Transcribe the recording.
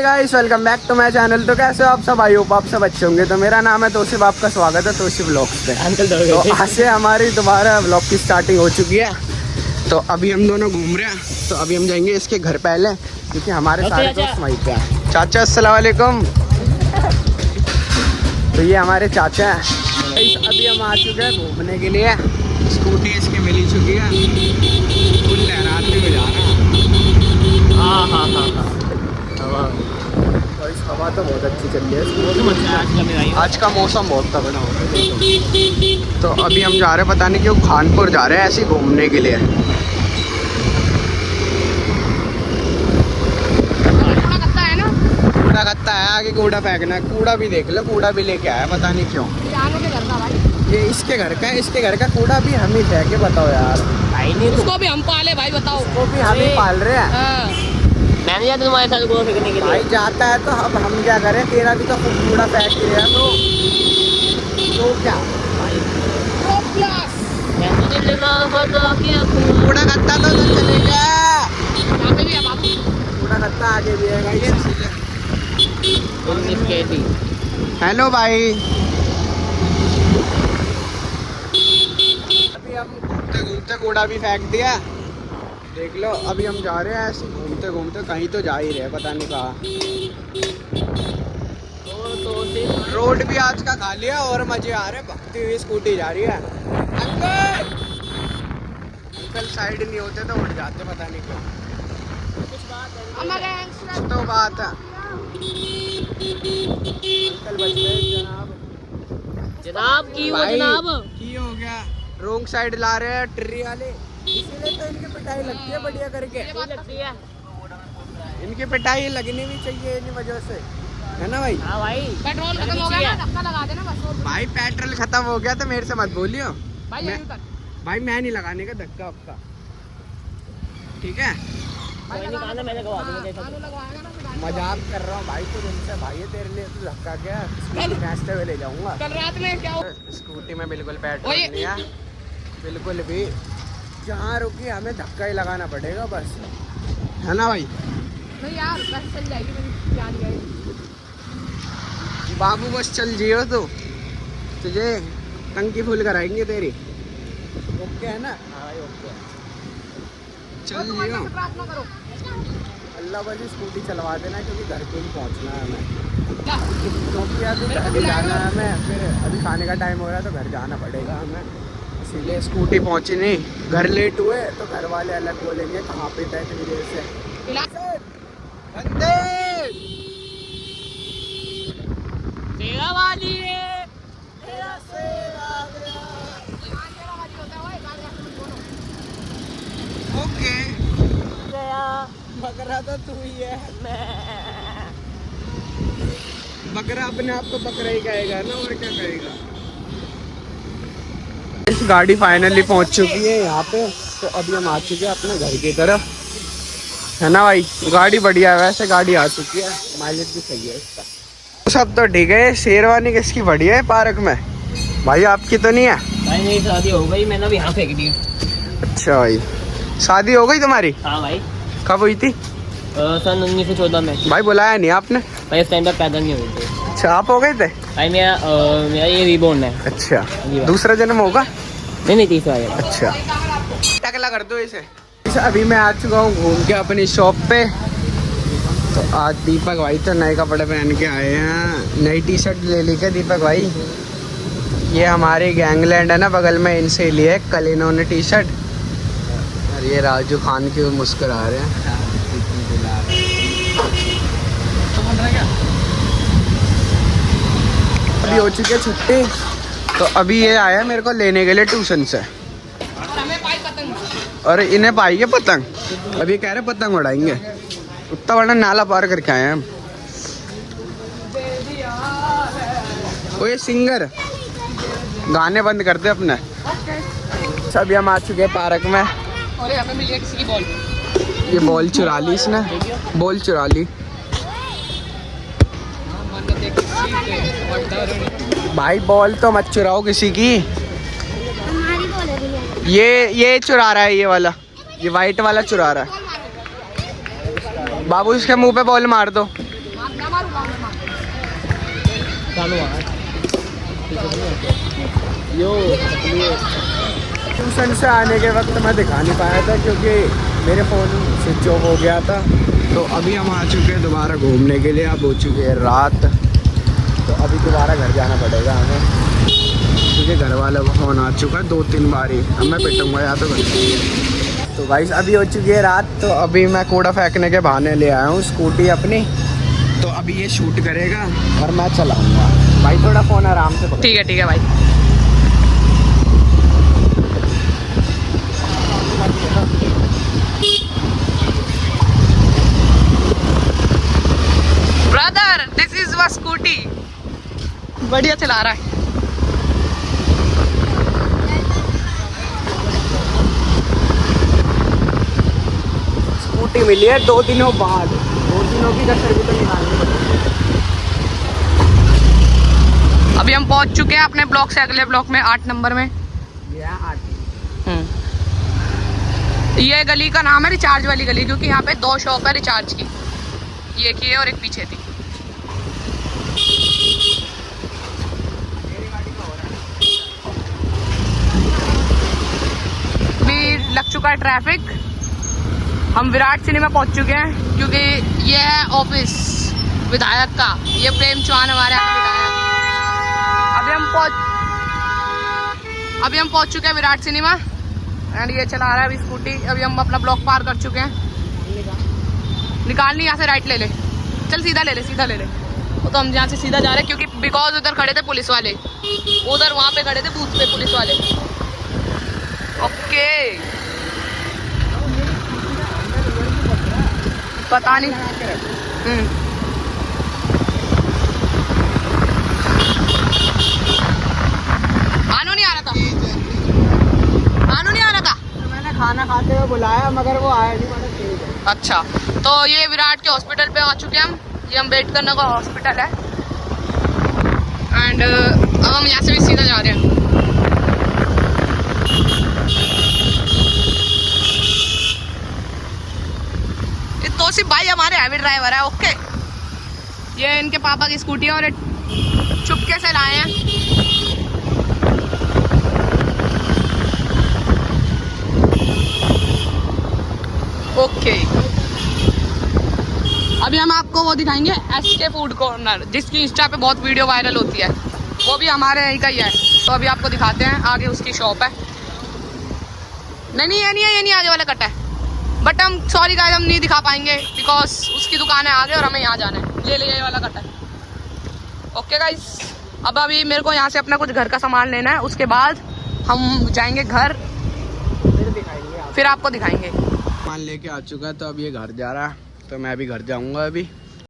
Guys, welcome back to my channel. तो कैसे हो आप सब? आई होप आप सब अच्छे होंगे। तो मेरा नाम है तोशिब, आपका स्वागत है तोशिब व्लॉग्स पे। तो आज से हमारी दोबारा व्लॉग की स्टार्टिंग हो चुकी है। तो अभी हम दोनों घूम रहे हैं। तो अभी हम जाएंगे इसके घर पहले, क्योंकि हमारे सारे दोस्त वहीं पे हैं। चाचा अस्सलाम वालेकुम। तो ये हमारे चाचा हैं। अभी हम आ चुके हैं घूमने के लिए। स्कूटी इसकी मिल ही चुकी है। फुल लहराते हुए जा रहा है। हवा तो बहुत अच्छी चल रही है। आज का मौसम बहुत तगड़ा हो रहा है। तो अभी हम जा रहे हैं, पता नहीं क्यों खानपुर जा रहे हैं ऐसे घूमने के लिए। कूड़ा कत्ता है, आगे कूड़ा फेंकना है। कूड़ा भी देख लो, कूड़ा भी लेके आया, पता नहीं क्यों। ये इसके घर का है, इसके घर का कूड़ा भी हम ही फेंके। बताओ यार, उसको भी हम पाले भाई, बताओ। उसको भी हम ही पाल रहे हैं। मैंने जाता तुम्हारे साथ कूड़ा फेंकने के लिए। भाई जाता है तो अब हम क्या करें? तेरा भी तो कूड़ा फेंक रहा है, तो क्या कूड़ा कत्ता तो चलेगा। कूड़ा कत्ता आगे भी है। हेलो भाई, अभी हम घूमते घूमते कूड़ा भी फेंक दिया, देख लो। अभी हम जा रहे हैं ऐसे घूमते घूमते, कहीं तो जा ही रहे, पता नहीं कहाँ। रोड भी आज का खाली है और मजे आ रहे। भगती हुई स्कूटी जा रही है। अंकल साइड नहीं होते तो उड़ जाते, पता नहीं क्यों। कुछ तो बात है। अंकल बच गए जनाब की हो गया। रोंग साइड ला रहे हैं ट्री वाले, इसीलिए तो इनकी पिटाई लगती है बढ़िया करके। इनकी पिटाई लगनी भी चाहिए इन वजह से, है ना भाई? हाँ भाई, पेट्रोल खत्म हो गया ना, धक्का लगा देना बस। भाई पेट्रोल खत्म हो गया तो मेरे से मत बोलियो भाई, मैं नहीं लगाने का धक्का वक्का, ठीक है? मजाक कर रहा हूँ भाई, तो तुमसे भाई है तेरे लिए तो धक्का क्या, नाश्ते में ले जाऊंगा। कल रात में क्या स्कूटी में बिल्कुल पेट्रोल नहीं है, बिल्कुल भी। जहाँ रुकी हमें धक्का ही लगाना पड़ेगा बस, है ना भाई? नहीं यार, बस चल जाएगी, मेरी जान गई। बाबू बस चल जियो तो तुझे टंकी फुल कराएंगे तेरी, ओके है ना? हाँ भाई ओके, चल जियो। प्रार्थना करो अल्लाह बस स्कूटी चलवा देना, क्योंकि घर पे ही पहुंचना है हमें। क्योंकि अभी घर जाना है हमें, फिर अभी खाने का टाइम हो रहा है तो घर जाना पड़ेगा हमें, इसीलिए स्कूटी पहुंची नहीं। घर लेट हुए तो घर वाले अलग बोलेंगे कहाँ पे था इतनी देर से। ओके, बकरा तो तू ही है। बकरा अपने आप को बकरा ही कहेगा ना, और क्या कहेगा? इस गाड़ी फाइनली पहुंच चुकी है यहाँ पे। तो अभी हम आ चुके हैं अपने घर की तरफ, है ना भाई? गाड़ी बढ़िया है वैसे, गाड़ी आ चुकी है, माइलेज भी सही है इसका। सब तो ठीक है। शेरवानी किसकी बढ़िया है पार्क में? भाई आपकी तो नहीं है? भाई मेरी शादी हो गई, मैंने भी यहाँ फेंक दी। अच्छा भाई, शादी हो गई तुम्हारी? हाँ भाई। कब हुई थी? सन 1914 में। भाई बुलाया नहीं आपने? भाई इस टाइम तक पैदा नहीं हुए थे। अच्छा, आप हो गए थे? भाई मेरा ये रीबोर्न है। अच्छा, दूसरा जन्म होगा? नहीं तीसरा है। अच्छा, टकला कर दो इसे। अभी मैं आ चुका हूँ घूम के अपनी शॉप पे। तो आज दीपक भाई तो नए कपड़े पहन के आए हैं, नई टी शर्ट ले ली क्या दीपक भाई? ये हमारी गैंगलैंड है ना बगल में, इनसे लिए कल इन्होंने टी शर्ट। और ये राजू खान की मुस्कुरा रहे हैं। अभी हो चुकी है छुट्टी, तो अभी ये आया मेरे को लेने के लिए ट्यूशन से। और इन्हें पाई है पतंग, अभी कह रहे पतंग उड़ाएंगे। उतना बड़ा नाला पार करके आए हैं हम। ओ ये सिंगर गाने बंद कर दे अपने। अभी हम आ चुके हैं पार्क में। और हमें मिल गया किसी की बॉल। ये बॉल चुरा ली इसने, बॉल चुरा ली। भाई बॉल तो मत चुराओ किसी की। ये चुरा रहा है, ये वाला, ये वाइट वाला चुरा रहा है। बाबू इसके मुंह पे बॉल मार दो। ना मारू गाँव में मार चालू आ यो ट्यूशन से आने के वक्त मैं दिखा नहीं पाया था क्योंकि मेरे फ़ोन स्विच ऑफ हो गया था। तो अभी हम आ चुके हैं दोबारा घूमने के लिए। अब हो चुकी है रात, तो अभी दोबारा घर जाना पड़ेगा हमें क्योंकि घर वालों का फ़ोन आ चुका है 2-3 बार ही। अब मैं पिटूँगा या तो घर। तो भाई अभी हो चुकी है रात, तो अभी मैं कूड़ा फेंकने के बहाने ले आया हूँ स्कूटी अपनी। तो अभी ये शूट करेगा और मैं चलाऊँगा। भाई थोड़ा फ़ोन आराम से पकड़। ठीक है भाई। ब्रदर दिस इज व स्कूटी, बढ़िया चला रहा है। स्कूटी मिली है 2 दिनों बाद, 2 दिनों की कसर भी तो निकालनी पड़ेगी। अभी हम पहुंच चुके हैं अपने ब्लॉक से अगले ब्लॉक में 8 नंबर में। ये गली का नाम है रिचार्ज वाली गली, क्योंकि यहाँ पे 2 शॉप है रिचार्ज की, ये की है और एक पीछे थी। अभी लग चुका है ट्रैफिक। हम विराट सिनेमा पहुंच चुके हैं क्योंकि ये है ऑफिस विधायक का। ये प्रेम चौहान हमारे यहाँ विधायक। अभी हम पहुंच चुके हैं विराट सिनेमा एंड ये चला रहा है अभी स्कूटी। अभी हम अपना ब्लॉक पार कर चुके हैं। निकालनी यहाँ से राइट ले ले, चल सीधा ले ले। वो तो हम यहाँ से सीधा जा रहे हैं क्योंकि बिकॉज उधर खड़े थे पुलिस वाले, उधर वहाँ पे खड़े थे बूथ पे पुलिस वाले। ओके पता नहीं। आनू नहीं आ रहा था। तो मैंने खाना खाते हुए बुलाया मगर वो आया नहीं। मतलब ठीक है। अच्छा, तो ये विराट के हॉस्पिटल पे आ चुके हैं हम। ये हम वेट करने का हॉस्पिटल है एंड अब हम यहाँ से भी सीधा जा रहे हैं। ये तौसीफ भाई हमारे हैवी ड्राइवर है। ओके, ये इनके पापा की स्कूटी है और चुपके से लाए हैं। ओके अभी हम आपको वो दिखाएंगे एसके फूड कॉर्नर, जिसकी इंस्टा पे बहुत वीडियो वायरल होती है। वो भी हमारे यहीं का ही है। तो अभी आपको दिखाते हैं, आगे उसकी शॉप है। नहीं ये नहीं आगे वाला कट है, बट हम सॉरी गाइस हम नहीं दिखा पाएंगे बिकॉज उसकी दुकान है आगे और हमें यहाँ जाना है। ये वाला कट है। ओके गाइस, अब अभी मेरे को यहाँ से अपना कुछ घर का सामान लेना है, उसके बाद हम जाएंगे घर, फिर आपको दिखाएंगे। सामान लेके आ चुका है तो अब ये घर जा रहा है, तो मैं अभी घर जाऊंगा अभी।